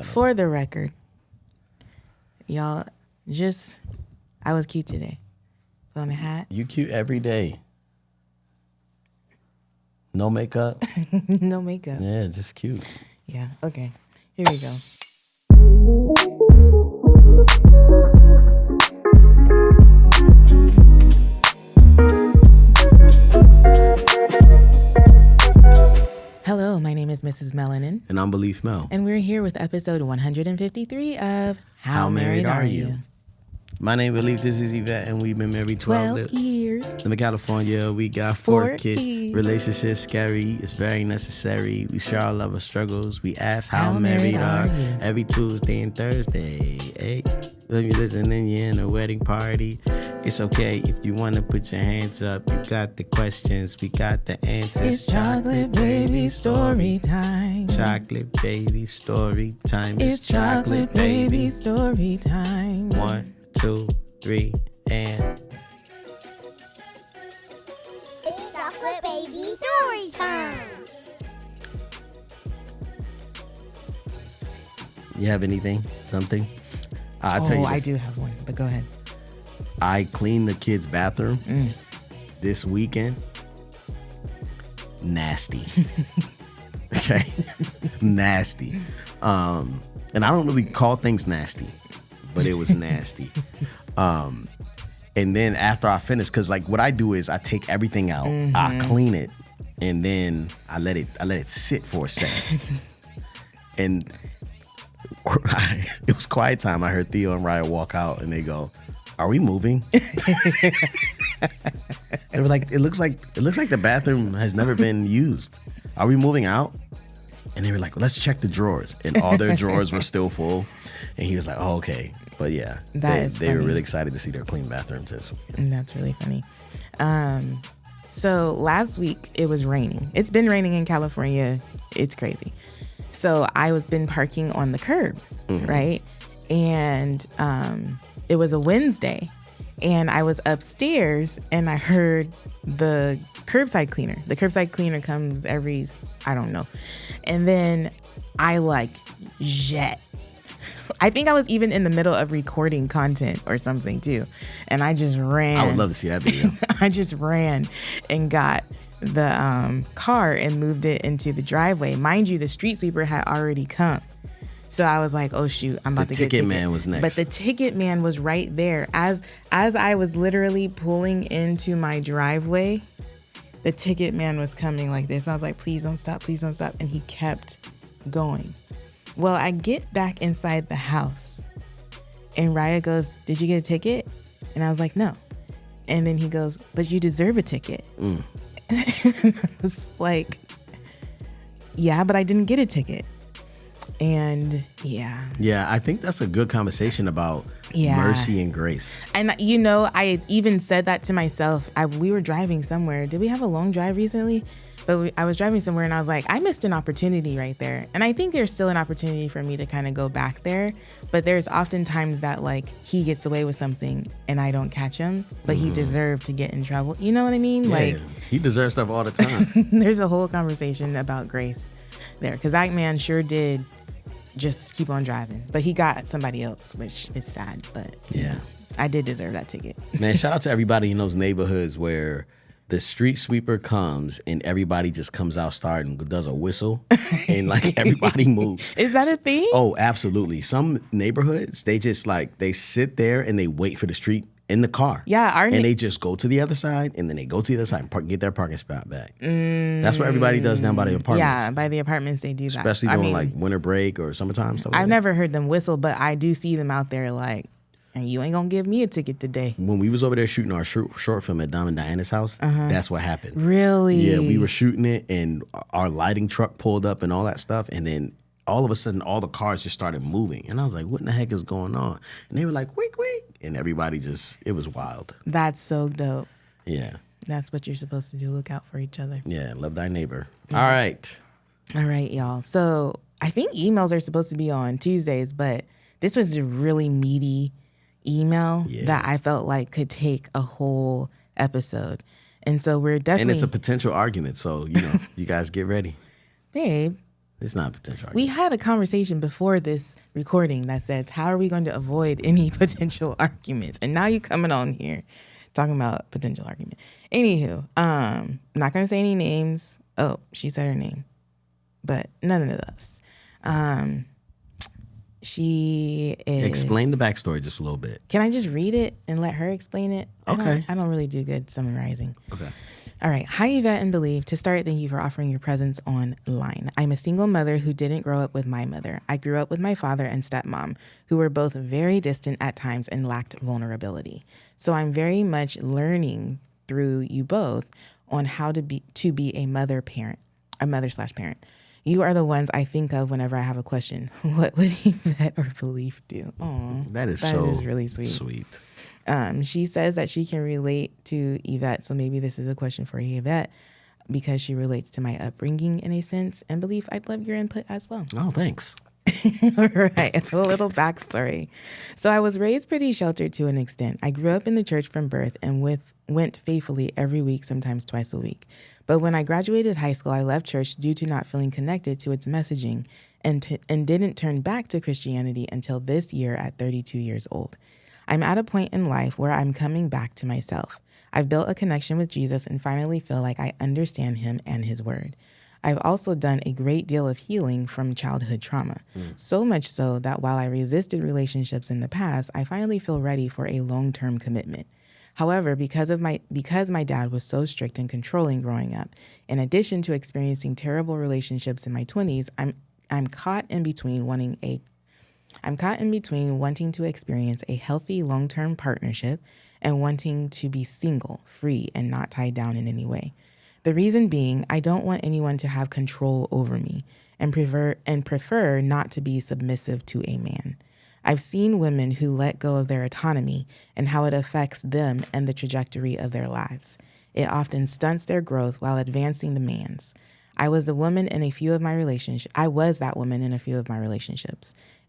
For the record, y'all, I was cute today. Put on a hat. You cute every day. No makeup. No makeup. Yeah, just cute. Yeah. Okay. Here we go. Hello, my name is Mrs. Melanin. And I'm BELEAF Mel. And we're here with episode 153 of How Married Are You? My name is BELEAF, this is Yvette, and we've been married 12 years. In California, we got four kids. kids. Relationships scary, it's very necessary. We share our love and struggles. We ask how married are you? Every Tuesday and Thursday. Hey, let me listen in, you're in a wedding party. It's okay if you want to put your hands up. You got the questions, we got the answers. It's chocolate baby story time. Chocolate baby story time. It's chocolate baby story time. 1, 2, 3, and it's chocolate baby story time. you have anything? Something? I'll tell you this. I do have one, but go ahead. I cleaned the kids' bathroom this weekend. Nasty. Okay? Nasty. And I don't really call things nasty, but it was nasty. And then after I finish, because like what I do is I take everything out, I clean it, and then I let it sit for a second. And it was quiet time. I heard Theo and Ryan walk out, and they go, "Are we moving?" They were like, "It looks like the bathroom has never been used. Are we moving out?" And they were like, well, "Let's check the drawers," and all their drawers were still full. And he was like, "Oh, okay." But yeah, they were really excited to see their clean bathrooms this week. And that's really funny. So last week it was raining. It's been raining in California. It's crazy. So I was been parking on the curb, right? And it was a Wednesday, and I was upstairs, and I heard the curbside cleaner. The curbside cleaner comes every, I don't know. And then I jet. I think I was even in the middle of recording content or something too. And I just ran. I would love to see that video. I just ran and got the car and moved it into the driveway. Mind you, the street sweeper had already come. So I was like, oh shoot, I'm about to get a ticket. The ticket man was next. But the ticket man was right there. As I was literally pulling into my driveway, the ticket man was coming like this. I was like, please don't stop, please don't stop. And he kept going. Well, I get back inside the house, and Raya goes, "Did you get a ticket?" And I was like, "No." And then he goes, "But you deserve a ticket." And I was like, "Yeah, but I didn't get a ticket." And yeah, I think that's a good conversation about mercy and grace. And I even said that to myself. We were driving somewhere. Did we have a long drive recently? But I was driving somewhere, and I was like, I missed an opportunity right there. And I think there's still an opportunity for me to kind of go back there. But there's often times that he gets away with something and I don't catch him, but he deserved to get in trouble. You know what I mean? Yeah, he deserves stuff all the time. There's a whole conversation about grace there, because that man sure did just keep on driving. But he got somebody else, which is sad. But yeah, I did deserve that ticket. Man, shout out to everybody in those neighborhoods where the street sweeper comes and everybody just comes out starting, does a whistle, and everybody moves. Is that a thing? Oh, absolutely. Some neighborhoods, they just they sit there and they wait for the street in the car. Yeah, and they just go to the other side, and then they go to the other side and get their parking spot back. That's what everybody does down by the apartments. Yeah, by the apartments they do that. Especially during winter break or summertime stuff. I've never heard them whistle, but I do see them out there and you ain't gonna give me a ticket today. When we was over there shooting our short film at Dom and Diana's house, that's what happened. Really? Yeah, we were shooting it, and our lighting truck pulled up and all that stuff, and then all of a sudden, all the cars just started moving, and I was like, "What in the heck is going on?" And they were like, "Wait," and everybody it was wild. That's so dope. Yeah, that's what you're supposed to do. Look out for each other. Yeah, love thy neighbor. Yeah. All right, y'all. So I think emails are supposed to be on Tuesdays, but this was a really meaty email that I felt like could take a whole episode. And so we're definitely... And it's a potential argument, so, you guys get ready. Babe, It's not a potential We argument. had a conversation before this recording that says, how are we going to avoid any potential arguments? And now you coming on here talking about potential argument. Anywho, I'm not going to say any names. Oh, she said her name, but none of those. She is. Explain the backstory just a little bit. Can I just read it and let her explain it? Okay. I don't really do good summarizing. Okay. All right. Hi, Yvette and Believe. To start, thank you for offering your presence online. I'm a single mother who didn't grow up with my mother. I grew up with my father and stepmom, who were both very distant at times and lacked vulnerability. So I'm very much learning through you both on how to be a mother/parent. You are the ones I think of whenever I have a question. What would Yvette or Belief do? Oh, That is really sweet. Sweet. She says that she can relate to Yvette, so maybe this is a question for Yvette because she relates to my upbringing in a sense. And Belief, I'd love your input as well. Oh, thanks. All right, a little backstory. So I was raised pretty sheltered to an extent. I grew up in the church from birth and went faithfully every week, sometimes twice a week. But when I graduated high school, I left church due to not feeling connected to its messaging and didn't turn back to Christianity until this year at 32 years old. I'm at a point in life where I'm coming back to myself. I've built a connection with Jesus and finally feel like I understand him and his word. I've also done a great deal of healing from childhood trauma, so much so that while I resisted relationships in the past, I finally feel ready for a long-term commitment. However, because my dad was so strict and controlling growing up, in addition to experiencing terrible relationships in my 20s, I'm caught in between wanting to experience a healthy long-term partnership and wanting to be single, free, and not tied down in any way. The reason being, I don't want anyone to have control over me and prefer not to be submissive to a man. I've seen women who let go of their autonomy and how it affects them and the trajectory of their lives. It often stunts their growth while advancing the man's. I was that woman in a few of my relationships,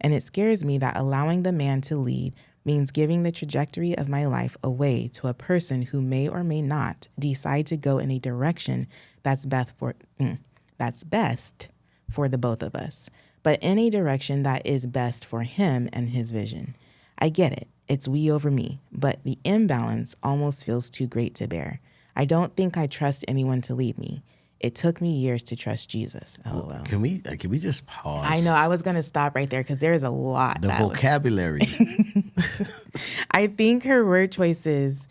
and it scares me that allowing the man to lead means giving the trajectory of my life away to a person who may or may not decide to go in a direction that's best for the both of us, but in a direction that is best for him and his vision. I get it. It's we over me, but the imbalance almost feels too great to bear. I don't think I trust anyone to lead me. It took me years to trust Jesus. LOL. Can we just pause? I know. I was going to stop right there because there's a lot. The vocabulary. I think her word choices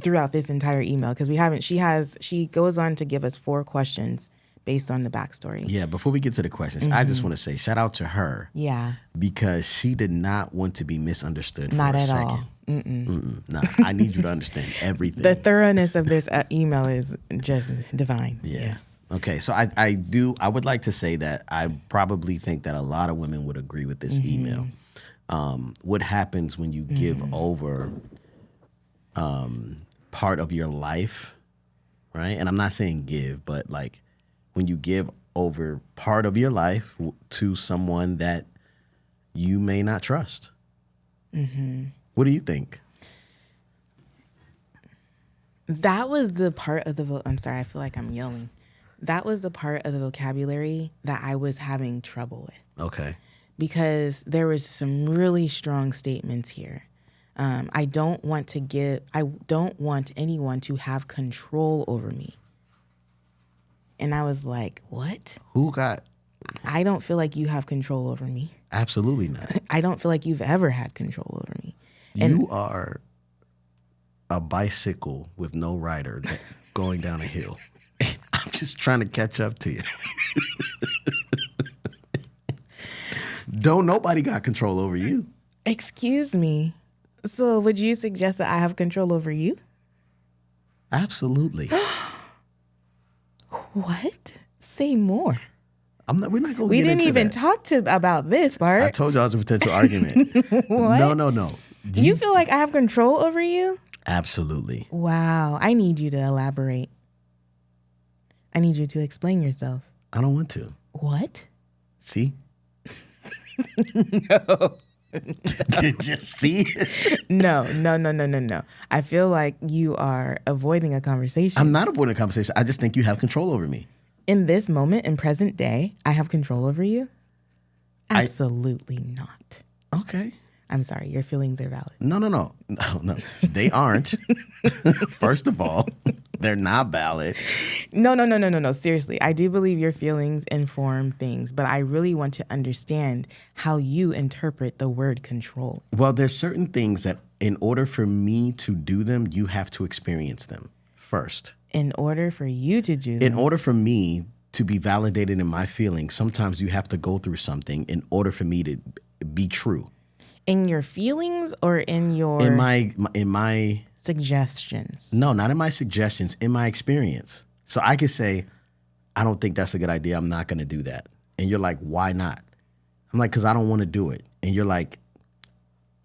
throughout this entire email, because she goes on to give us 4 questions based on the backstory. Yeah, before we get to the questions, I just want to say shout out to her. Yeah. Because she did not want to be misunderstood Not for a at second. all. No, I need you to understand everything. The thoroughness of this email is just divine. Yeah. Yes. Okay, so I would like to say that I probably think that a lot of women would agree with this email. What happens when you give over part of your life, right? And I'm not saying give, but like when you give over part of your life to someone that you may not trust. What do you think? That was the part of the I'm sorry, I feel like I'm yelling. That was the part of the vocabulary that I was having trouble with. Okay. Because there was some really strong statements here. I don't want anyone to have control over me. And I was like, what? I don't feel like you have control over me. Absolutely not. I don't feel like you've ever had control over me. You are a bicycle with no rider going down a hill. I'm just trying to catch up to you. Don't nobody got control over you. Excuse me. So would you suggest that I have control over you? Absolutely. What? Say more. We're not going to We get didn't into even that. talk about this part. I told you I was a potential argument. What? No. You feel like I have control over you? Absolutely. Wow. I need you to elaborate. I need you to explain yourself. I don't want to. What? See? No. Did you see it? No. I feel like you are avoiding a conversation. I'm not avoiding a conversation. I just think you have control over me. In this moment, in present day, I have control over you? Absolutely not. Okay. I'm sorry, your feelings are valid. No. They aren't. First of all, they're not valid. No. Seriously, I do believe your feelings inform things, but I really want to understand how you interpret the word control. Well, there's certain things that in order for me to do them, you have to experience them first. In order for you to do In them, order for me to be validated in my feelings, sometimes you have to go through something in order for me to be true. in your feelings or in your In my suggestions? No, not in my suggestions, in my experience. So I could say, I don't think that's a good idea. I'm not going to do that. And you're like, why not? I'm like, because I don't want to do it. And you're like,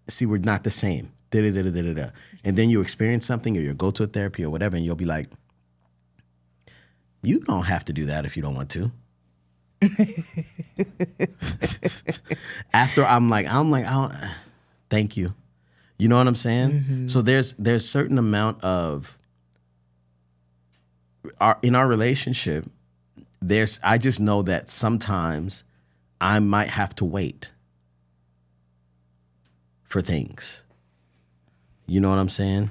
see, we're not the same. Da-da-da-da-da-da. And then you experience something or you go to a therapy or whatever, and you'll be like, you don't have to do that if you don't want to. After I'm like, thank you. You know what I'm saying? Mm-hmm. So there's certain amount of in our relationship. I just know that sometimes I might have to wait for things. You know what I'm saying?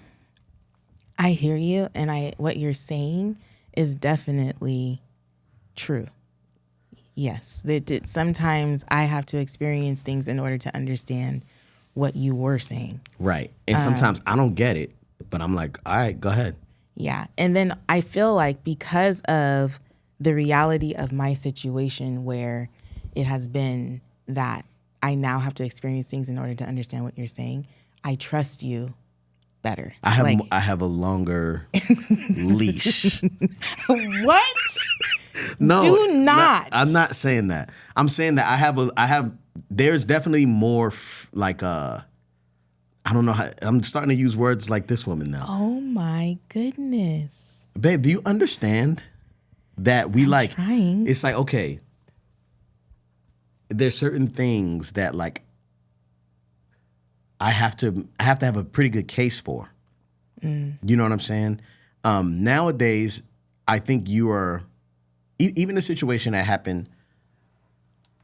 I hear you, and what you're saying is definitely true. Yes, sometimes I have to experience things in order to understand what you were saying. Right. And sometimes I don't get it, but I'm like, all right, go ahead. Yeah. And then I feel like because of the reality of my situation where it has been that I now have to experience things in order to understand what you're saying, I trust you better. I have a longer leash. What? No, do not. I'm not saying that. I'm saying that there's definitely more I don't know how, I'm starting to use words like this woman now. Oh my goodness. Babe, do you understand that I'm trying. It's like, okay, there's certain things that like I have to have a pretty good case for. You know what I'm saying? Nowadays, I think you are, even the situation that happened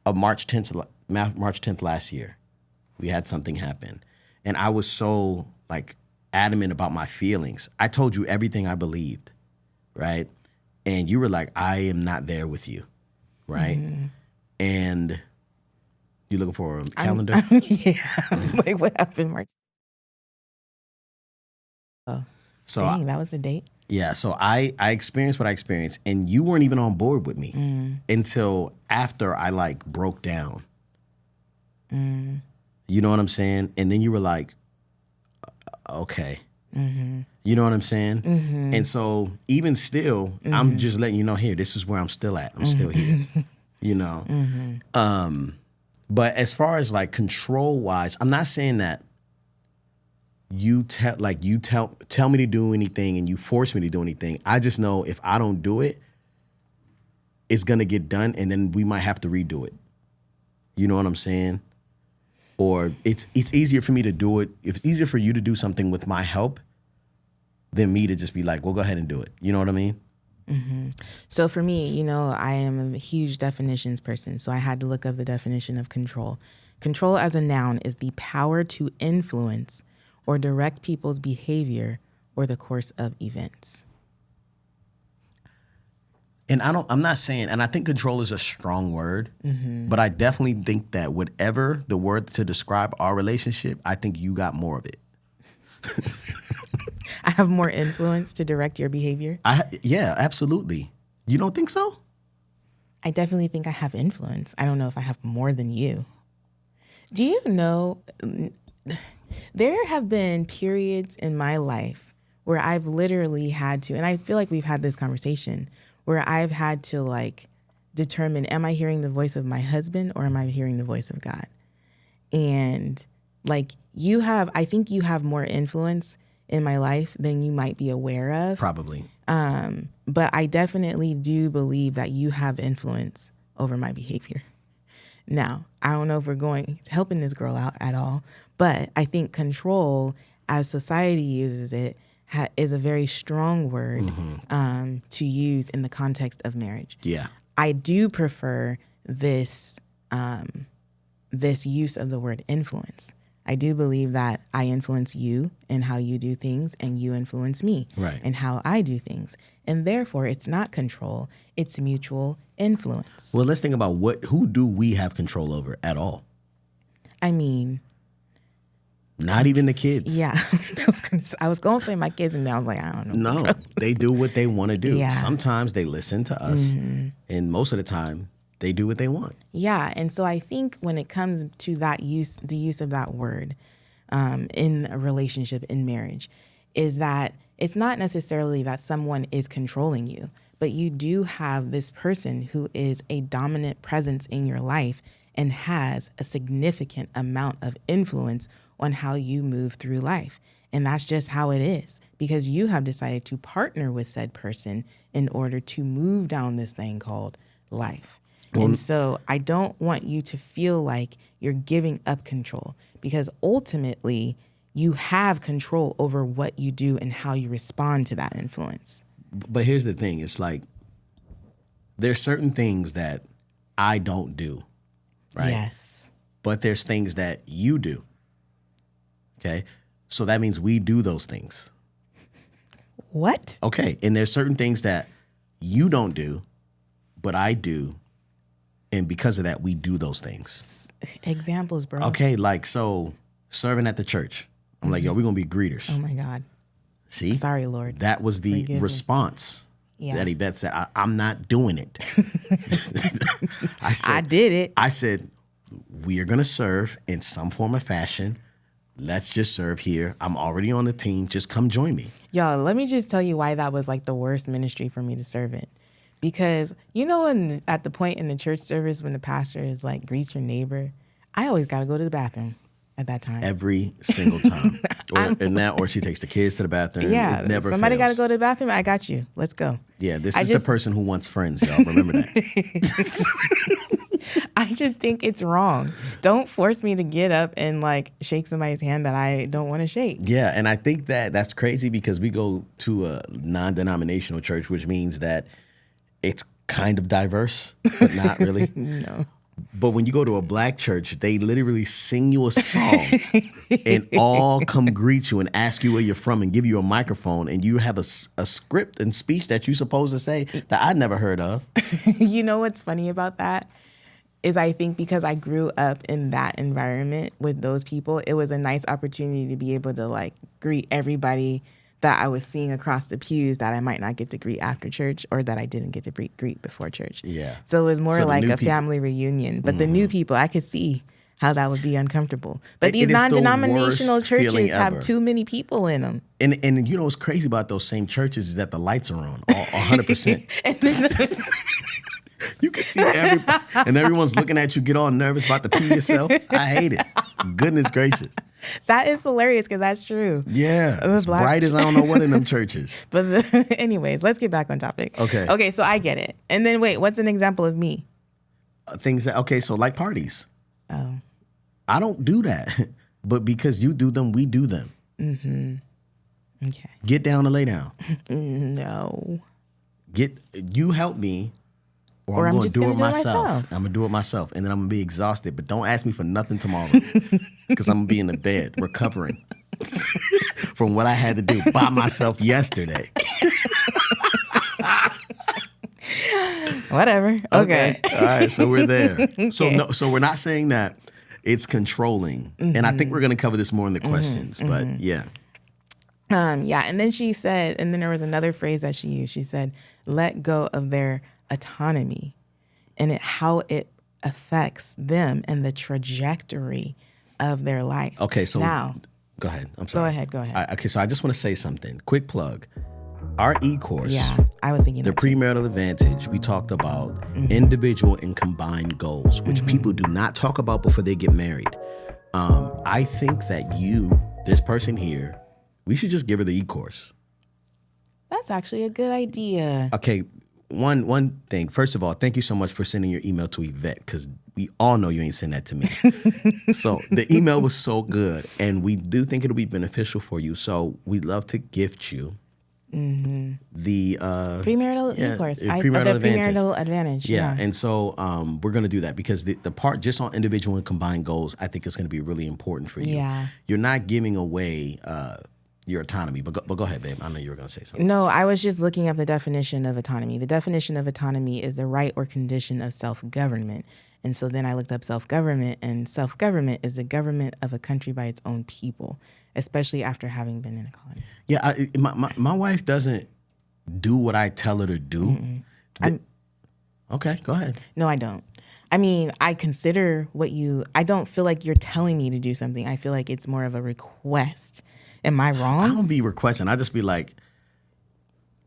of March 10th last year, we had something happen. And I was so like adamant about my feelings. I told you everything I believed, right? And you were like, I am not there with you, right? And you looking for a calendar? Like what happened, March? Oh, so dang, that was a date. Yeah, so I experienced what I experienced, and you weren't even on board with me until after I like broke down. You know what I'm saying? And then you were like, okay. You know what I'm saying? And so even still, I'm just letting you know, here, this is where I'm still at. I'm still here. You know? But as far as like control wise, I'm not saying that you tell me to do anything and you force me to do anything. I just know if I don't do it, it's gonna get done, and then we might have to redo it. You know what I'm saying? Or it's easier for me to do it. If it's easier for you to do something with my help than me to just be like, well, go ahead and do it. You know what I mean? So for me, I am a huge definitions person. So I had to look up the definition of control. Control as a noun is the power to influence or direct people's behavior or the course of events. And I'm not saying, and I think control is a strong word, but I definitely think that whatever the word to describe our relationship, I think you got more of it. I have more influence to direct your behavior? Yeah, absolutely. You don't think so? I definitely think I have influence. I don't know if I have more than you. Do you know, there have been periods in my life where I've literally had to, and I feel like we've had this conversation, where I've had to like determine, am I hearing the voice of my husband or am I hearing the voice of God? And like I think you have more influence in my life than you might be aware of. Probably. But I definitely do believe that you have influence over my behavior. Now, I don't know if we're helping this girl out at all, but I think control, as society uses it, is a very strong word to use in the context of marriage. Yeah. I do prefer this this use of the word influence. I do believe that I influence you in how you do things, and you influence me in how I do things. And therefore, it's not control, it's mutual influence. Well, let's think about who do we have control over at all? I mean, not even the kids. Yeah. I was going to say my kids, and now I was like, I don't know. No, they do what they want to do. Yeah. Sometimes they listen to us, and most of the time, they do what they want. Yeah, and so I think when it comes to the use of that word in a relationship, in marriage, is that it's not necessarily that someone is controlling you, but you do have this person who is a dominant presence in your life and has a significant amount of influence on how you move through life. And that's just how it is, because you have decided to partner with said person in order to move down this thing called life. And so I don't want you to feel like you're giving up control, because ultimately you have control over what you do and how you respond to that influence. But here's the thing. It's like there's certain things that I don't do, right? Yes. But there's things that you do. Okay? So that means we do those things. What? Okay. And there's certain things that you don't do, but I do. And because of that, we do those things. Examples, bro. Okay, like, so serving at the church. I'm like, yo, we're going to be greeters. Oh, my God. See? Sorry, Lord. That was the Forgive me. response that Yvette said. I'm not doing it. I did it. I said, we are going to serve in some form or fashion. Let's just serve here. I'm already on the team. Just come join me. Y'all, let me just tell you why that was like the worst ministry for me to serve in. Because, you know, at the point in the church service when the pastor is like, greet your neighbor, I always got to go to the bathroom at that time. Every single time. Or she takes the kids to the bathroom. Yeah. It never somebody got to fails. go to the bathroom. I got you. Let's go. Yeah, this is the person who wants friends, y'all. Remember that. I just think it's wrong. Don't force me to get up and like shake somebody's hand that I don't want to shake. Yeah, and I think that's crazy because we go to a non-denominational church, which means that it's kind of diverse, but not really. No. But when you go to a black church, they literally sing you a song and all come greet you and ask you where you're from and give you a microphone, and you have a script and speech that you're supposed to say that I never heard of. You know what's funny about that is I think because I grew up in that environment with those people, it was a nice opportunity to be able to like greet everybody that I was seeing across the pews that I might not get to greet after church, or that I didn't get to greet before church. Yeah. So it was more like a people. family reunion. But the new people, I could see how that would be uncomfortable. But these It is the non-denominational worst feeling churches have ever. too many people in them. And you know what's crazy about those same churches is that the lights are on 100%. You can see everybody, and everyone's looking at you, get all nervous about to pee yourself. I hate it. Goodness gracious. That is hilarious because that's true. Yeah. It's bright as I don't know what in them churches. But anyways, let's get back on topic. Okay, so I get it. And then wait, what's an example of me? So like parties. Oh. I don't do that. But because you do them, we do them. Mm-hmm. Okay. Get down and lay down. No. You help me. Or I'm going to do it myself. I'm going to do it myself. And then I'm going to be exhausted. But don't ask me for nothing tomorrow. Because I'm going to be in the bed recovering from what I had to do by myself yesterday. Whatever. Okay. All right. So we're there. Okay. So we're not saying that it's controlling. Mm-hmm. And I think we're going to cover this more in the questions. Mm-hmm. But yeah. Yeah. And then she said, and then there was another phrase that she used. She said, let go of their autonomy and how it affects them and the trajectory of their life. Okay, so now, go ahead. I'm sorry. Go ahead. Okay, so I just want to say something. Quick plug. Our e-course. Yeah, I was thinking the premarital advantage. We talked about individual and combined goals, which people do not talk about before they get married. I think that this person here, we should just give her the e-course. That's actually a good idea. Okay. one thing. First of all, thank you so much for sending your email to Yvette, because we all know you ain't send that to me. So the email was so good, and we do think it'll be beneficial for you. So we'd love to gift you the premarital course. Premarital advantage. Yeah. And so we're going to do that because the part just on individual and combined goals, I think is going to be really important for you. Yeah. You're not giving away your autonomy, but go ahead, babe. I know you were going to say something. No, I was just looking up the definition of autonomy. The definition of autonomy is the right or condition of self-government. And so then I looked up self-government, and self-government is the government of a country by its own people, especially after having been in a colony. Yeah, my wife doesn't do what I tell her to do. Okay, go ahead. No, I don't. I mean, I consider I don't feel like you're telling me to do something. I feel like it's more of a request. Am I wrong? I don't be requesting. I just be like,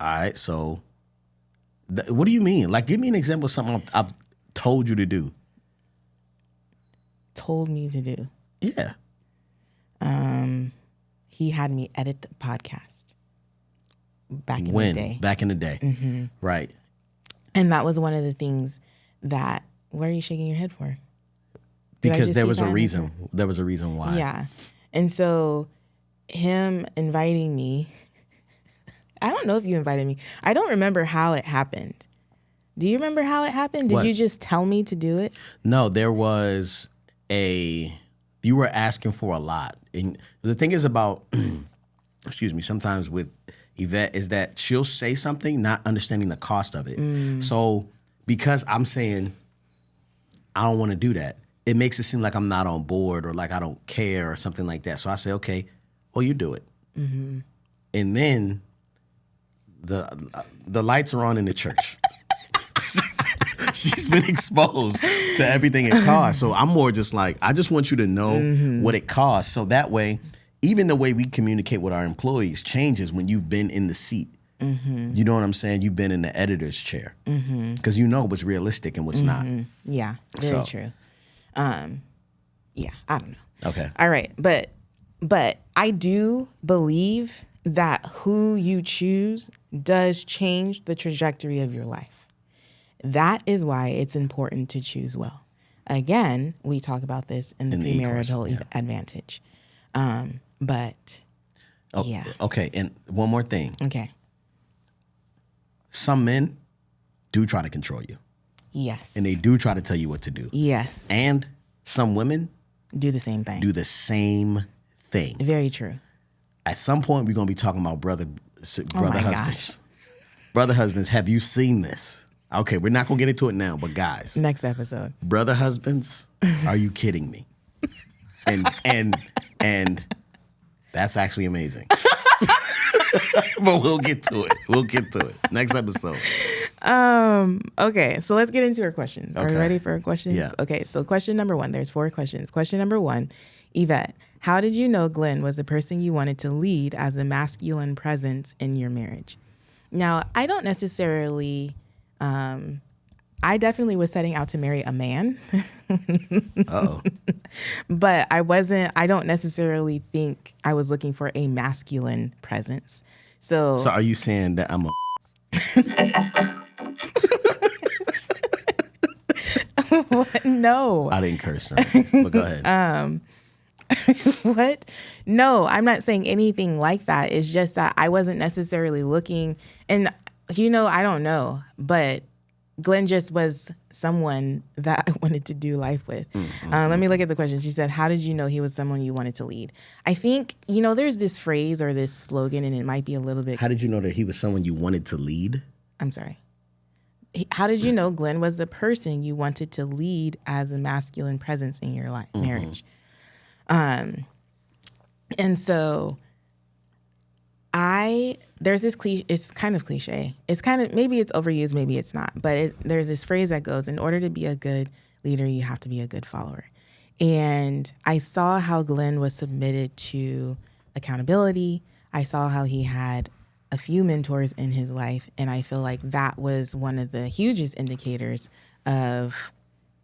all right, so what do you mean? Like, give me an example of something I've told you to do. Told me to do. Yeah. He had me edit the podcast back in the day. Back in the day. Mm-hmm. Right. And that was one of the things that, what are you shaking your head for? Because there was a reason. There was a reason why. Yeah. And so him inviting me, I don't know if you invited me. I don't remember how it happened. Do you remember how it happened? Did you just tell me to do it? No, there was you were asking for a lot. And the thing is about, excuse me, sometimes with Yvette is that she'll say something not understanding the cost of it. So because I'm saying I don't want to do that, it makes it seem like I'm not on board or like I don't care or something like that. So I say, okay, well, you do it. Mm-hmm. And then the lights are on in the church. She's been exposed to everything it costs. So I'm more just like, I just want you to know what it costs. So that way, even the way we communicate with our employees changes when you've been in the seat. Mm-hmm. You know what I'm saying? You've been in the editor's chair. Because you know what's realistic and what's not. Yeah, very true. Yeah, I don't know. Okay. All right. But I do believe that who you choose does change the trajectory of your life. That is why it's important to choose well. Again, we talk about this in the premarital advantage. But yeah. Okay, and one more thing. Okay. Some men do try to control you. Yes. And they do try to tell you what to do. Yes. And some women do the same thing. Very true. At some point, we're going to be talking about brother husbands. Gosh. Brother husbands, have you seen this? Okay, we're not going to get into it now, but guys. Next episode. Brother husbands, are you kidding me? And that's actually amazing. But we'll get to it. Next episode. Okay, so let's get into our questions. Are we ready for our questions? Yeah. Okay, so question number 1. There's 4 questions. Question number 1, Yvette, how did you know Glenn was the person you wanted to lead as a masculine presence in your marriage? Now, I don't necessarily... I definitely was setting out to marry a man. Uh-oh. But I don't necessarily think I was looking for a masculine presence. So are you saying that I'm a... What? No. I didn't curse, but go ahead. What? No, I'm not saying anything like that. It's just that I wasn't necessarily looking, and I don't know, but Glenn just was someone that I wanted to do life with. Let me look at the question. She said, how did you know he was someone you wanted to lead? I think, there's this phrase or this slogan, and it might be a little bit... How did you know that he was someone you wanted to lead? I'm sorry. How did you know Glenn was the person you wanted to lead as a masculine presence in your life, marriage? And so... there's this cliche, it's kind of cliche. It's kind of, maybe it's overused, maybe it's not, but there's this phrase that goes, in order to be a good leader, you have to be a good follower. And I saw how Glenn was submitted to accountability. I saw how he had a few mentors in his life. And I feel like that was one of the hugest indicators of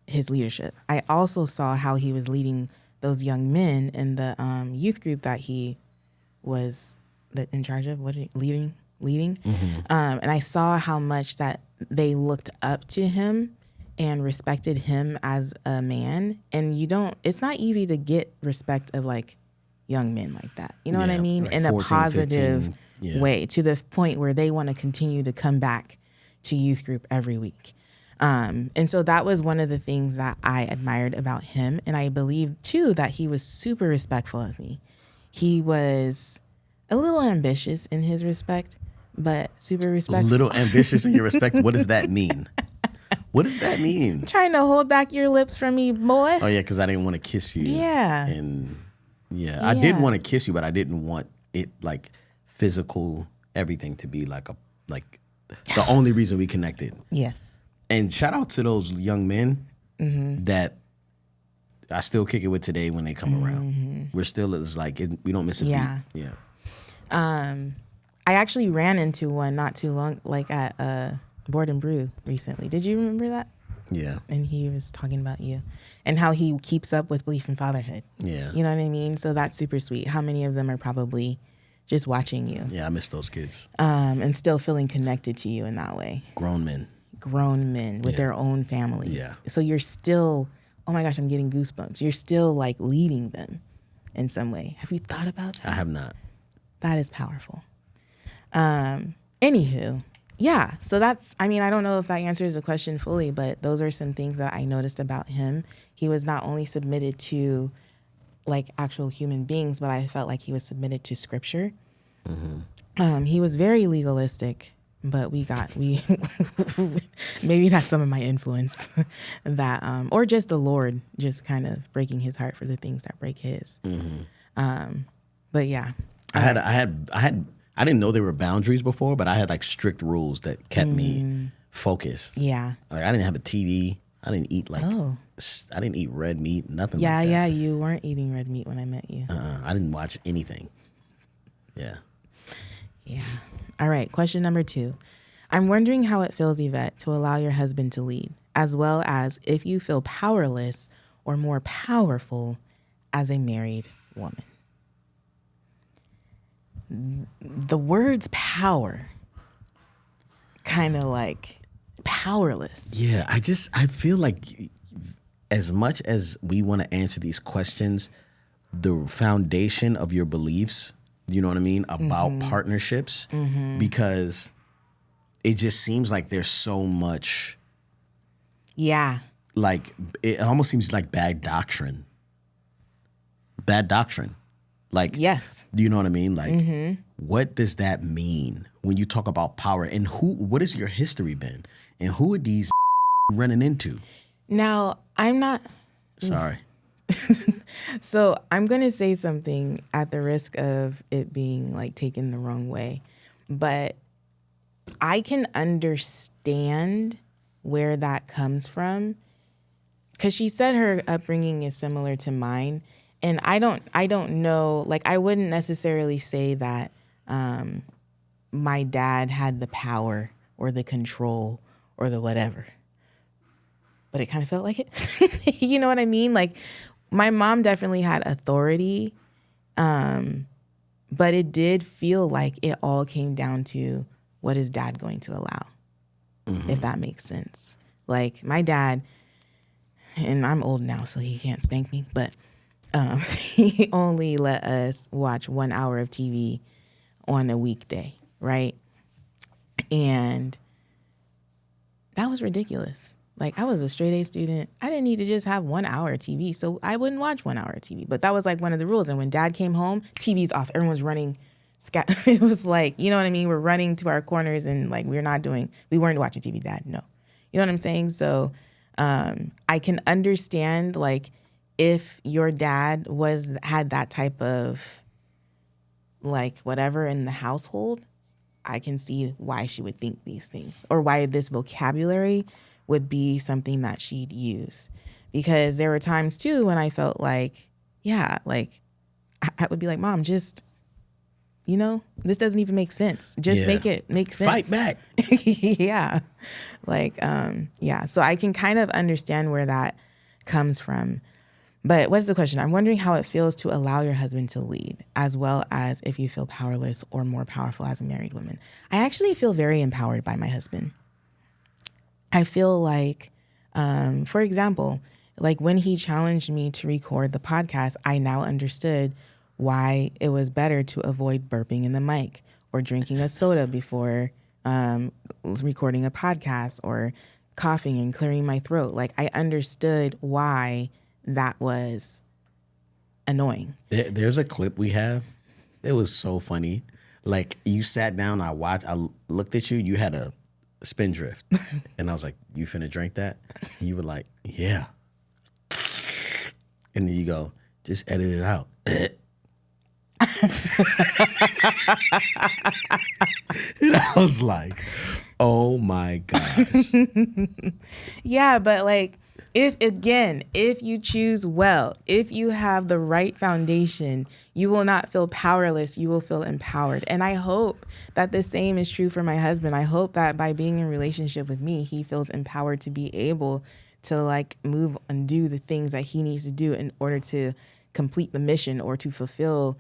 his leadership. I also saw how he was leading those young men in the youth group that he was in charge of, leading. And I saw how much that they looked up to him and respected him as a man. And it's not easy to get respect of like young men like that. You know what I mean? Like in a 14, positive 15, way, to the point where they want to continue to come back to youth group every week. And so that was one of the things that I admired about him. And I believe too that he was super respectful of me. He was a little ambitious in his respect, but super respectful. A little ambitious in your respect. What does that mean? What does that mean? Trying to hold back your lips from me, boy. Oh yeah, because I didn't want to kiss you. Yeah. And I did want to kiss you, but I didn't want it like physical, everything to be like the only reason we connected. Yes. And shout out to those young men that I still kick it with today when they come around. We're still, it's like, we don't miss a beat. Yeah. I actually ran into one not too long, like at Board and Brew recently. Did you remember that? Yeah. And he was talking about you and how he keeps up with Belief in Fatherhood. Yeah. You know what I mean? So that's super sweet. How many of them are probably just watching you? Yeah, I miss those kids. And still feeling connected to you in that way. Grown men With their own families. Yeah. So you're still, oh my gosh, I'm getting goosebumps. You're still like leading them in some way. Have you thought about that? I have not. That is powerful. Anywho, yeah. So that's, I mean, I don't know if that answers the question fully, but those are some things that I noticed about him. He was not only submitted to like actual human beings, but I felt like he was submitted to scripture. He was very legalistic, but we maybe that's some of my influence that, or just the Lord just kind of breaking his heart for the things that break his. But yeah. I didn't know there were boundaries before, but I had like strict rules that kept me focused. Yeah. Like I didn't have a TV. I didn't eat I didn't eat red meat, nothing like that. Yeah, you weren't eating red meat when I met you. I didn't watch anything. Yeah. Yeah. All right. Question number 2. I'm wondering how it feels, Yvette, to allow your husband to lead, as well as if you feel powerless or more powerful as a married woman. The words power, kind of like powerless. Yeah. I feel like as much as we want to answer these questions, the foundation of your beliefs, you know what I mean, about partnerships, because it just seems like there's so much. Yeah. Like, it almost seems like bad doctrine. Like, yes. Do you know what I mean? Like, what does that mean when you talk about power? And what has your history been? And who are these running into? Now, I'm not. Sorry. So I'm going to say something at the risk of it being like taken the wrong way, but I can understand where that comes from, because she said her upbringing is similar to mine. And I don't know, like I wouldn't necessarily say that my dad had the power or the control or the whatever, but it kind of felt like it. You know what I mean? Like my mom definitely had authority, but it did feel like it all came down to what is dad going to allow, if that makes sense. Like my dad, and I'm old now, so he can't spank me, but he only let us watch 1 hour of TV on a weekday, right? And that was ridiculous. Like I was a straight A student. I didn't need to just have 1 hour of TV, so I wouldn't watch 1 hour of TV. But that was like one of the rules. And when dad came home, TV's off. Everyone's running. It was like, you know what I mean? We're running to our corners and like we weren't watching TV, dad. No. You know what I'm saying? So I can understand like if your dad had that type of like whatever in the household, I can see why she would think these things or why this vocabulary would be something that she'd use. Because there were times too when I felt like, yeah, like I would be like, Mom, just, you know, this doesn't even make sense. Just make it make sense. Fight back. Yeah. Like, yeah. So I can kind of understand where that comes from. But what's the question? I'm wondering how it feels to allow your husband to lead, as well as if you feel powerless or more powerful as a married woman. I actually feel very empowered by my husband. I feel like, for example, like when he challenged me to record the podcast, I now understood why it was better to avoid burping in the mic or drinking a soda before recording a podcast or coughing and clearing my throat. Like I understood why that was annoying. There's a clip we have. It was so funny. Like you sat down, I looked at you, you had a spindrift. And I was like, you finna drink that? And you were like, yeah. And then you go, just edit it out. And I was like, oh my gosh. Yeah, but like, if you choose well, if you have the right foundation, you will not feel powerless, you will feel empowered. And I hope that the same is true for my husband. I hope that by being in a relationship with me, he feels empowered to be able to like move and do the things that he needs to do in order to complete the mission or to fulfill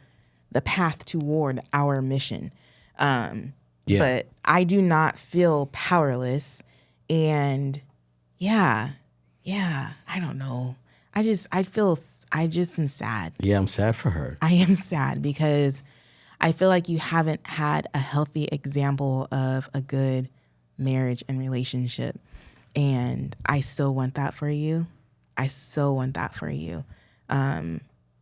the path toward our mission. But I do not feel powerless. And yeah, I don't know. I just am sad. Yeah, I'm sad for her. I am sad because I feel like you haven't had a healthy example of a good marriage and relationship. And I so want that for you.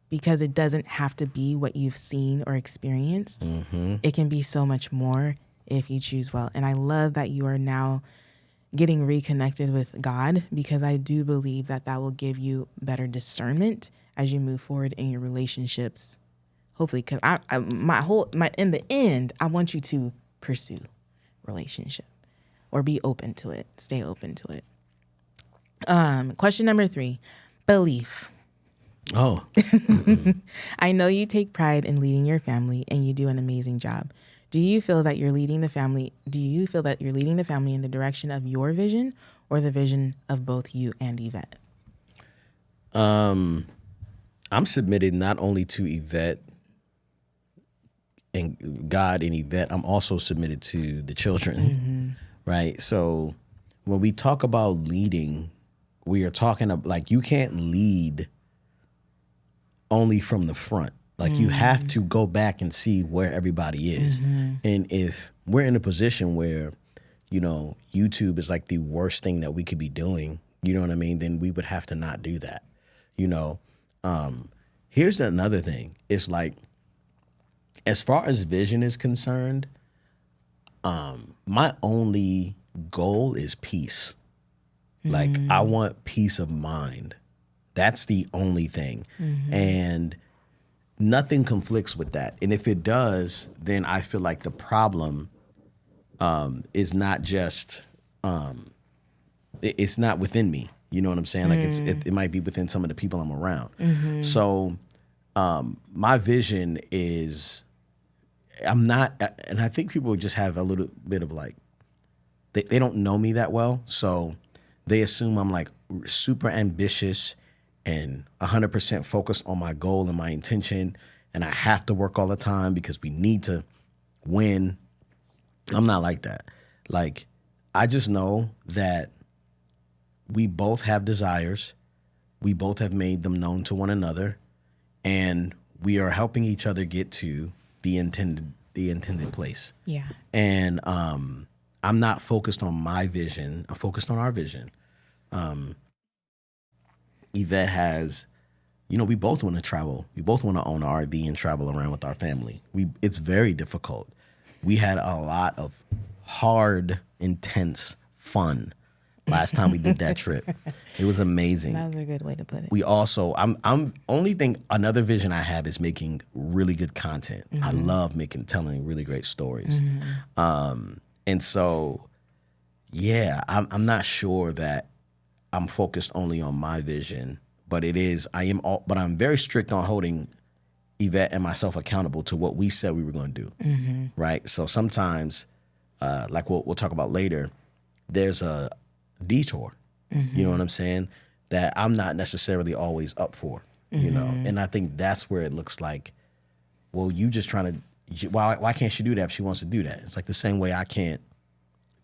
Because it doesn't have to be what you've seen or experienced. Mm-hmm. It can be so much more if you choose well. And I love that you are now getting reconnected with God, because I do believe that will give you better discernment as you move forward in your relationships. Hopefully, because in the end, I want you to pursue relationship or be open to it. Stay open to it. Question number 3, belief. Oh. I know you take pride in leading your family and you do an amazing job. Do you feel that you're leading the family? Do you feel that you're leading the family in the direction of your vision or the vision of both you and Yvette? I'm submitted not only to Yvette and God and Yvette, I'm also submitted to the children, right? So when we talk about leading, we are talking about, like, you can't lead only from the front. Like, you have to go back and see where everybody is. And if we're in a position where, you know, YouTube is like the worst thing that we could be doing, you know what I mean? Then we would have to not do that, you know? Here's another thing. It's like, as far as vision is concerned, my only goal is peace. Like, I want peace of mind. That's the only thing. And nothing conflicts with that. And if it does, then I feel like the problem is not just, it's not within me. You know what I'm saying? Like, it might be within some of the people I'm around. So my vision is, I'm not, and I think people just have a little bit of like, they don't know me that well. So they assume I'm like super ambitious and 100% focused on my goal and my intention, and I have to work all the time because we need to win. I'm not like that. Like, I just know that we both have desires. We both have made them known to one another, and we are helping each other get to the intended place. Yeah. And I'm not focused on my vision. I'm focused on our vision. Yvette has, you know, we both want to travel. We both want to own an RV and travel around with our family. It's very difficult. We had a lot of hard, intense fun last time we did that trip. It was amazing. That was a good way to put it. We also, another vision I have is making really good content. I love telling really great stories. And so, yeah, I'm not sure that I'm focused only on my vision, but I'm very strict on holding Yvette and myself accountable to what we said we were going to do. Right? So sometimes, like we'll talk about later, there's a detour, you know what I'm saying, that I'm not necessarily always up for, you know? And I think that's where it looks like, well, you just trying to, why can't she do that if she wants to do that? It's like the same way I can't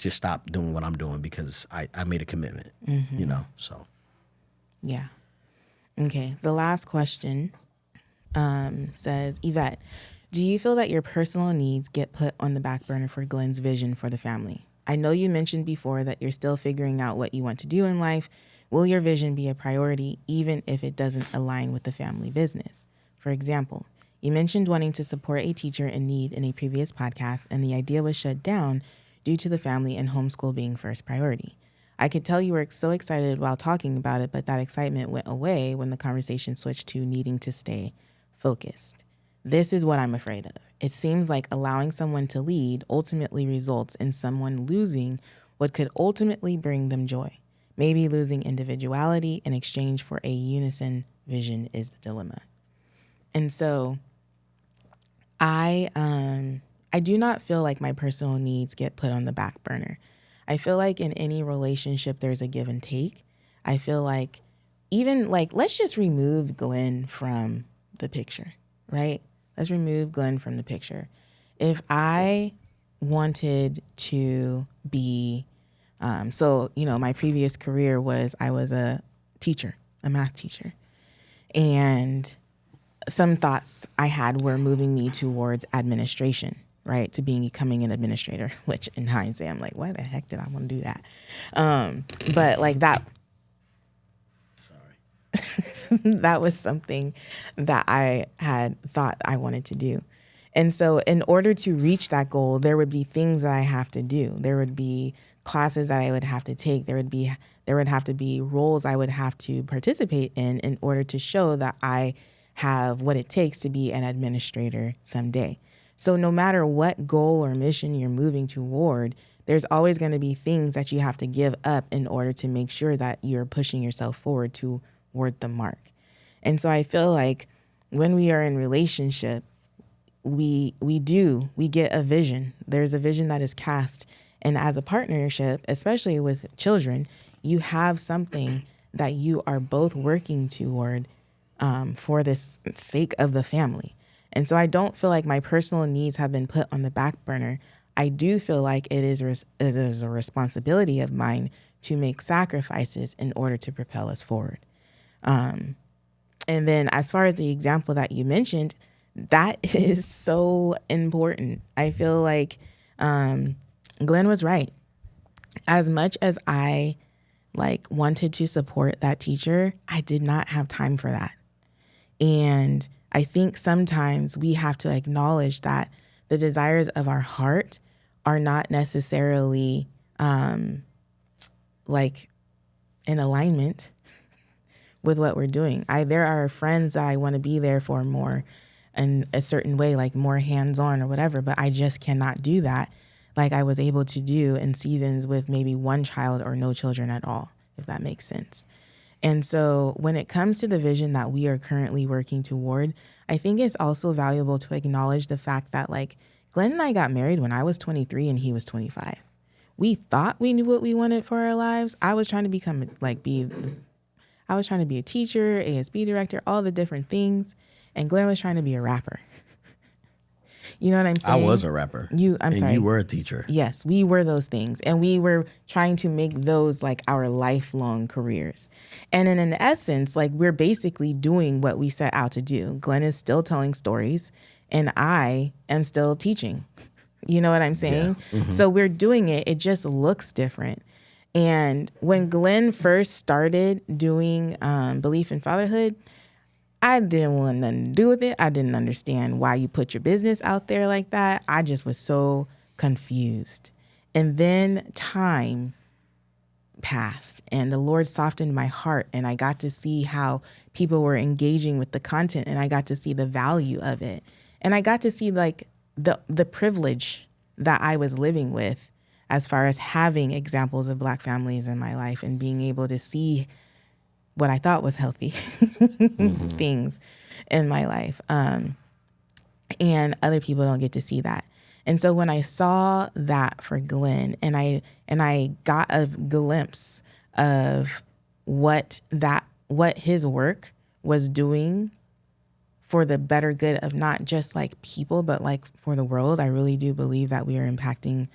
just stop doing what I'm doing because I made a commitment, so. Yeah. Okay. The last question says, Yvette, do you feel that your personal needs get put on the back burner for Glenn's vision for the family? I know you mentioned before that you're still figuring out what you want to do in life. Will your vision be a priority even if it doesn't align with the family business? For example, you mentioned wanting to support a teacher in need in a previous podcast, and the idea was shut down due to the family and homeschool being first priority. I could tell you were so excited while talking about it, but that excitement went away when the conversation switched to needing to stay focused. This is what I'm afraid of. It seems like allowing someone to lead ultimately results in someone losing what could ultimately bring them joy. Maybe losing individuality in exchange for a unison vision is the dilemma. And so I do not feel like my personal needs get put on the back burner. I feel like in any relationship, there's a give and take. I feel like even like, let's just remove Glenn from the picture, right? Let's remove Glenn from the picture. If I wanted to be, my previous career was I was a teacher, a math teacher. And some thoughts I had were moving me towards administration, right? To becoming an administrator, which in hindsight, I'm like, why the heck did I want to do that? But like that, that was something that I had thought I wanted to do. And so in order to reach that goal, there would be things that I have to do. There would be classes that I would have to take. There would have to be roles I would have to participate in order to show that I have what it takes to be an administrator someday. So no matter what goal or mission you're moving toward, there's always going to be things that you have to give up in order to make sure that you're pushing yourself forward toward the mark. And so I feel like when we are in relationship, we get a vision. There's a vision that is cast. And as a partnership, especially with children, you have something that you are both working toward for this sake of the family. And so I don't feel like my personal needs have been put on the back burner. I do feel like it is a responsibility of mine to make sacrifices in order to propel us forward. And then as far as the example that you mentioned, that is so important. I feel like Glenn was right. As much as I wanted to support that teacher, I did not have time for that. And I think sometimes we have to acknowledge that the desires of our heart are not necessarily in alignment with what we're doing. There are friends that I want to be there for more in a certain way, like more hands-on or whatever, but I just cannot do that like I was able to do in seasons with maybe one child or no children at all, if that makes sense. And so when it comes to the vision that we are currently working toward, I think it's also valuable to acknowledge the fact that Glenn and I got married when I was 23 and he was 25. We thought we knew what we wanted for our lives. I was trying to I was trying to be a teacher, ASB director, all the different things. And Glenn was trying to be a rapper. You know what I'm saying? I was a rapper. I'm sorry. You were a teacher. Yes, we were those things. And we were trying to make those our lifelong careers. And in essence, we're basically doing what we set out to do. Glenn is still telling stories and I am still teaching. You know what I'm saying? Yeah. Mm-hmm. So we're doing it. It just looks different. And when Glenn first started doing Belief in Fatherhood, I didn't want nothing to do with it. I didn't understand why you put your business out there like that. I just was so confused. And then time passed and the Lord softened my heart and I got to see how people were engaging with the content and I got to see the value of it. And I got to see the privilege that I was living with as far as having examples of Black families in my life and being able to see what I thought was healthy things in my life. And other people don't get to see that. And so when I saw that for Glenn and I got a glimpse of what his work was doing for the better good of not just people, but for the world, I really do believe that we are impacting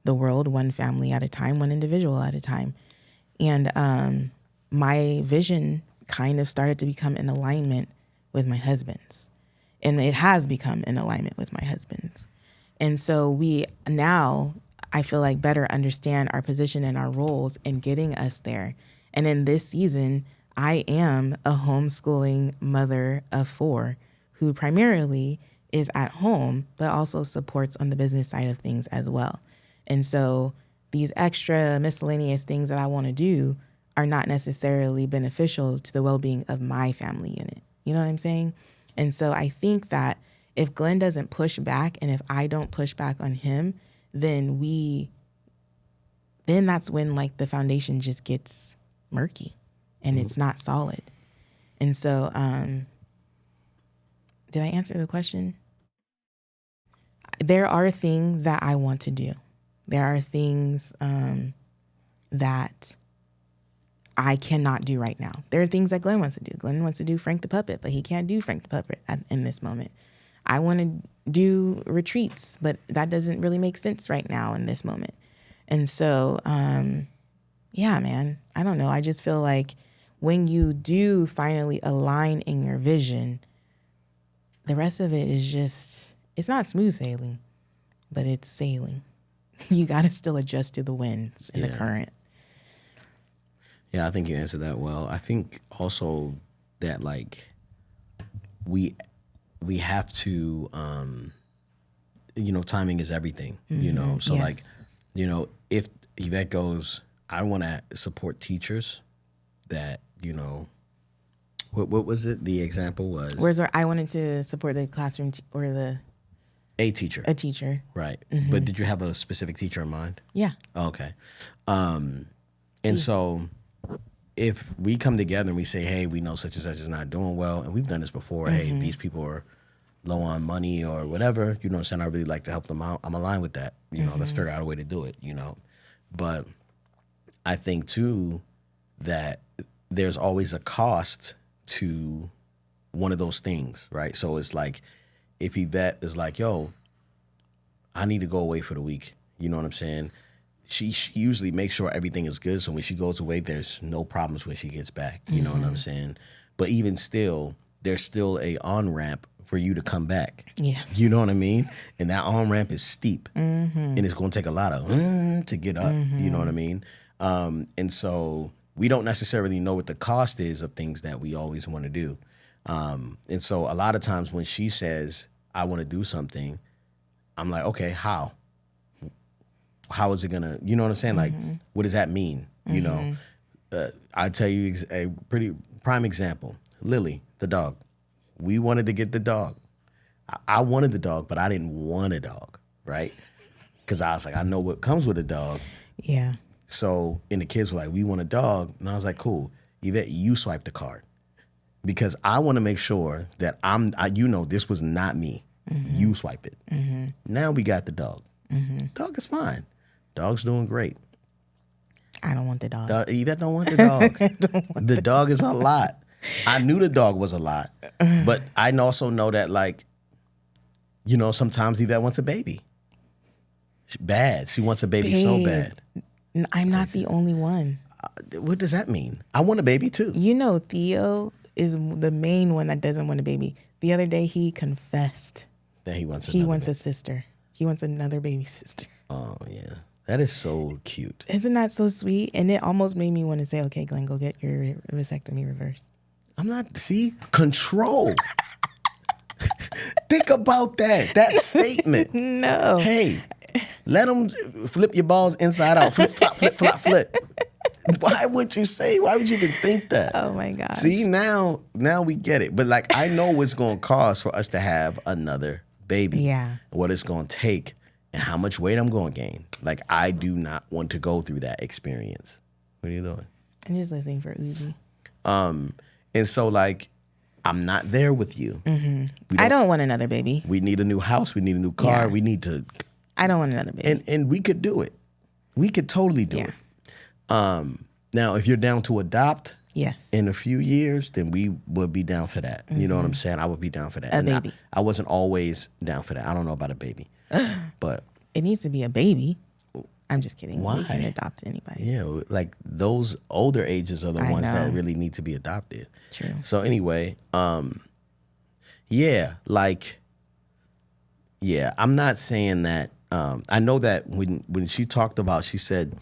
the world one family at a time, one individual at a time. And my vision kind of started to become in alignment with my husband's. And it has become in alignment with my husband's. And so we now, I feel like, better understand our position and our roles in getting us there. And in this season, I am a homeschooling mother of 4 who primarily is at home, but also supports on the business side of things as well. And so these extra miscellaneous things that I want to do are not necessarily beneficial to the well-being of my family unit. You know what I'm saying? And so I think that if Glenn doesn't push back and if I don't push back on him, then that's when like the foundation just gets murky and it's not solid. And so, did I answer the question? There are things that I want to do. There are things that I cannot do right now. There are things that Glenn wants to do. Glenn wants to do Frank the Puppet, but he can't do Frank the Puppet in this moment. I want to do retreats, but that doesn't really make sense right now in this moment. And so, yeah, man, I don't know. I just feel like when you do finally align in your vision, the rest of it is just, it's not smooth sailing, but it's sailing. You got to still adjust to the winds and the current. Yeah, I think you answered that well. I think also that like we have to, timing is everything, So Yes. like, if Yvette goes, I want to support teachers that, what was it? The example was? Whereas I wanted to support the classroom a teacher. a teacher. Right. But did you have a specific teacher in mind? Yeah. Okay. And so if we come together and we say, hey, we know such and such is not doing well, and we've done this before, hey, these people are low on money or whatever, you know what I'm saying? I really like to help them out. I'm aligned with that. Let's figure out a way to do it, But I think too that there's always a cost to one of those things, right? So it's like if Yvette is like, yo, I need to go away for the week, you know what I'm saying? She usually makes sure everything is good. So when she goes away, there's no problems when she gets back. You know what I'm saying? But even still, there's still a on-ramp for you to come back. Yes. You know what I mean? And that on-ramp is steep. And it's going to take a lot of to get up. You know what I mean? And so we don't necessarily know what the cost is of things that we always want to do. And so a lot of times when she says, I want to do something, I'm like, okay, how? How is it gonna, you know what I'm saying? Like, what does that mean? I tell you a pretty prime example. Lily, the dog. We wanted to get the dog. I wanted the dog, but I didn't want a dog, right? Because I was like, I know what comes with a dog. Yeah. So, and the kids were like, we want a dog. And I was like, cool. Yvette, you swipe the card. Because I want to make sure that this was not me. You swipe it. Now we got the dog. Dog is fine. Dog's doing great. I don't want the dog. Yvette don't want the dog. The dog is a lot. I knew the dog was a lot. But I also know that, like, sometimes Yvette wants a baby. Bad. She wants a baby so bad. I'm not the only one. What does that mean? I want a baby too. Theo is the main one that doesn't want a baby. The other day he confessed that he wants a sister. He wants another baby sister. Oh, yeah. That is so cute. Isn't that so sweet? And it almost made me want to say, okay, Glenn, go get your vasectomy reversed. Control. Think about that statement. No. Hey, let them flip your balls inside out. Flip, flop, flip, flop, flip. Why would you even think that? Oh my God. See, now we get it. But like, I know what's going to cost for us to have another baby. Yeah. What it's going to take and how much weight I'm going to gain. Like, I do not want to go through that experience. What are you doing? I'm just listening for Uzi. And so, like, I'm not there with you. I don't want another baby. We need a new house. We need a new car. Yeah. We need to. I don't want another baby. And we could do it. We could totally do it. Now, if you're down to adopt, yes, in a few years, then we would be down for that. You know what I'm saying? I would be down for that. A baby. I wasn't always down for that. I don't know about a baby, but it needs to be a baby. I'm just kidding. Why? We can adopt anybody. Yeah, like those older ages are the I ones that know. really need to be adopted. True. So anyway, yeah, like, yeah, I'm not saying that. I know that when she talked about, she said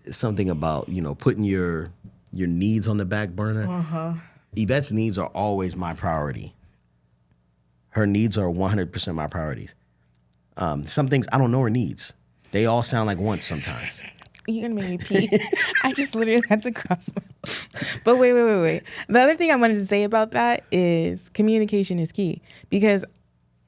something about, you know, putting your needs on the back burner. Yvette's needs are always my priority. Her needs are 100% my priorities. Some things I don't know her needs. They all sound like wants sometimes. You're gonna make me pee. I just literally had to cross my. But wait. The other thing I wanted to say about that is communication is key, because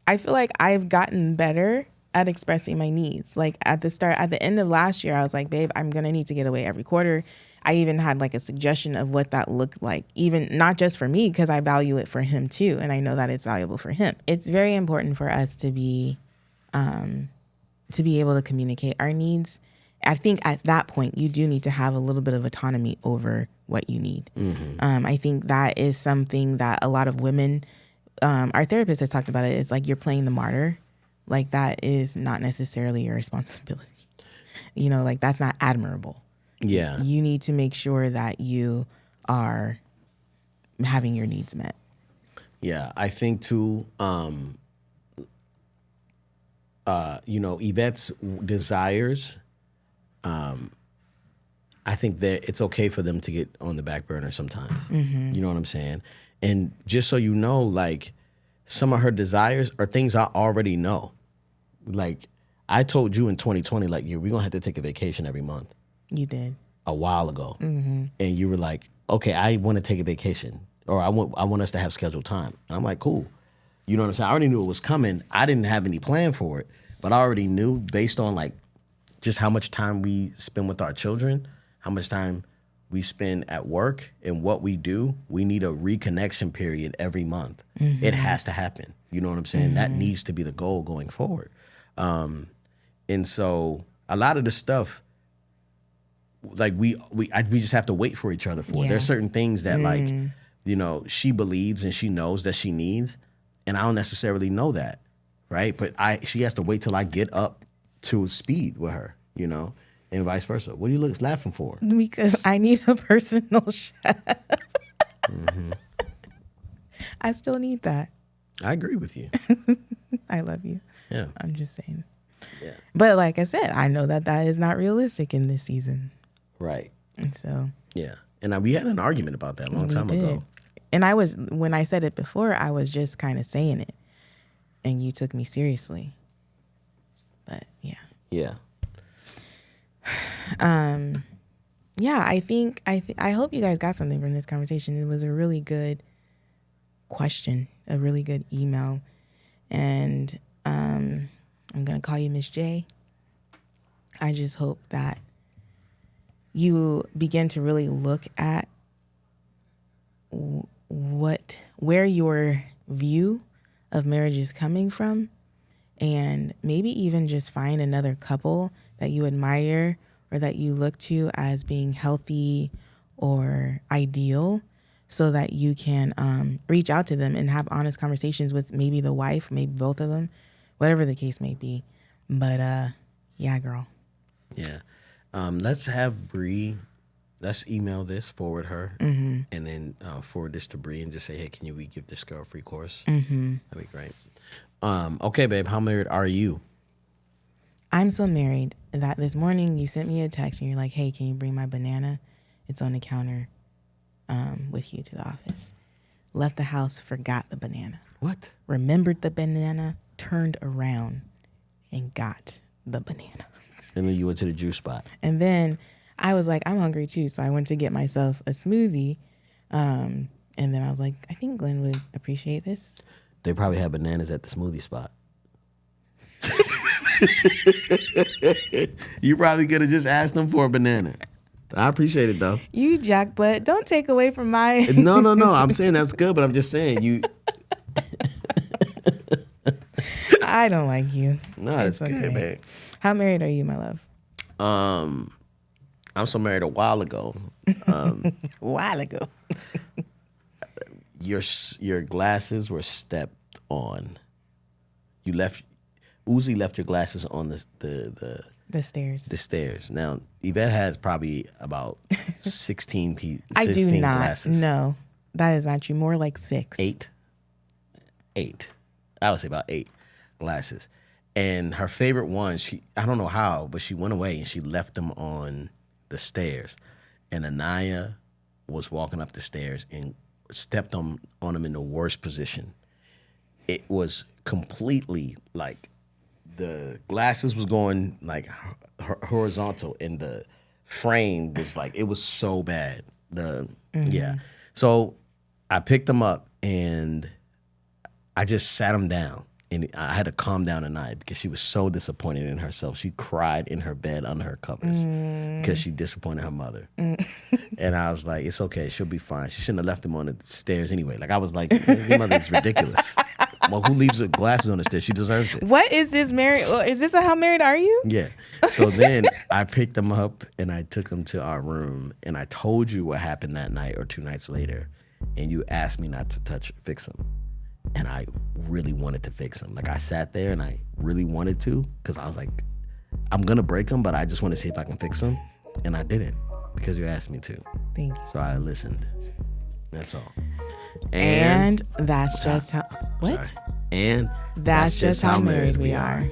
I feel like I've gotten better at expressing my needs. Like at the end of last year, I was like, babe, I'm gonna need to get away every quarter. I even had like a suggestion of what that looked like, even not just for me, because I value it for him too, and I know that it's valuable for him. It's very important for us to be able to communicate our needs. I think at that point, you do need to have a little bit of autonomy over what you need. I think that is something that a lot of women, our therapist has talked about it. It's like you're playing the martyr. Like that is not necessarily your responsibility. You know, like that's not admirable. Yeah. You need to make sure that you are having your needs met. Yeah, I think too, you know, Yvette's desires, I think that it's okay for them to get on the back burner sometimes. You know what I'm saying? And just so you know, like, some of her desires are things I already know. Like, I told you in 2020, like, we're going to have to take a vacation every month. You did. A while ago. And you were like, okay, I want to take a vacation, or I want us to have scheduled time. And I'm like, cool. You know what I'm saying? I already knew it was coming. I didn't have any plan for it, but I already knew based on like just how much time we spend with our children, how much time we spend at work and what we do, we need a reconnection period every month. It has to happen. You know what I'm saying? That needs to be the goal going forward. And so a lot of the stuff, like we just have to wait for each other for. Yeah. There's certain things that like, you know, she believes and she knows that she needs, and I don't necessarily know that, right? But she has to wait till I get up to speed with her, you know, and vice versa. What are you laughing for? Because I need a personal chef. I still need that. I agree with you. I love you. Yeah. I'm just saying. Yeah. But like I said, I know that is not realistic in this season. Right. And so. Yeah. And we had an argument about that a long time did. ago. And when I said it before, I was just kind of saying it. And you took me seriously. But yeah. Yeah. Yeah, I hope you guys got something from this conversation. It was a really good question, a really good email. And I'm going to call you Miss J. I just hope that you begin to really look at where your view of marriage is coming from, and maybe even just find another couple that you admire or that you look to as being healthy or ideal, so that you can reach out to them and have honest conversations with maybe the wife, maybe both of them, whatever the case may be. But yeah, girl. Yeah. Let's have Bree. Let's email this, forward her, and then forward this to Bree and just say, hey, can we give this girl a free course? That'd be great. Okay, babe, how married are you? I'm so married that this morning you sent me a text and you're like, hey, can you bring my banana? It's on the counter with you to the office. Left the house, forgot the banana. What? Remembered the banana, turned around and got the banana. And then you went to the juice spot. And then I was like, I'm hungry too. So I went to get myself a smoothie. And then I was like, I think Glenn would appreciate this. They probably had bananas at the smoothie spot. You probably could have just asked them for a banana. I appreciate it though. You jackbutt. Don't take away from my... No. I'm saying that's good, but I'm just saying you... I don't like you. No, that's good, man. How married are you, my love? I'm so married a while ago. A while ago. Your glasses were stepped on. You left. Uzi left your glasses on the stairs. The stairs. Now, Yvette has probably about 16 I do not. glasses. No, that is not true. More like 6. 8. I would say about 8 glasses. And her favorite one, I don't know how, but she went away and she left them on the stairs. And Anaya was walking up the stairs and stepped on them in the worst position. It was completely like the glasses was going like horizontal and the frame was like, it was so bad. Yeah. So I picked them up and I just sat them down. And I had to calm down Anaya because she was so disappointed in herself. She cried in her bed under her covers because she disappointed her mother. And I was like, it's okay. She'll be fine. She shouldn't have left them on the stairs anyway. Like, I was like, your mother is ridiculous. Well, who leaves her glasses on the stairs? She deserves it. What is this married? Is this a How Married Are You? Yeah. So then I picked them up and I took them to our room and I told you what happened that night or 2 nights later. And you asked me not to fix them. And I really wanted to fix them. Like, I sat there and I really wanted to because I was like, I'm going to break them, but I just want to see if I can fix them. And I didn't because you asked me to. Thank you. So I listened. That's all. And that's just how... What? Sorry. And that's just how married we are.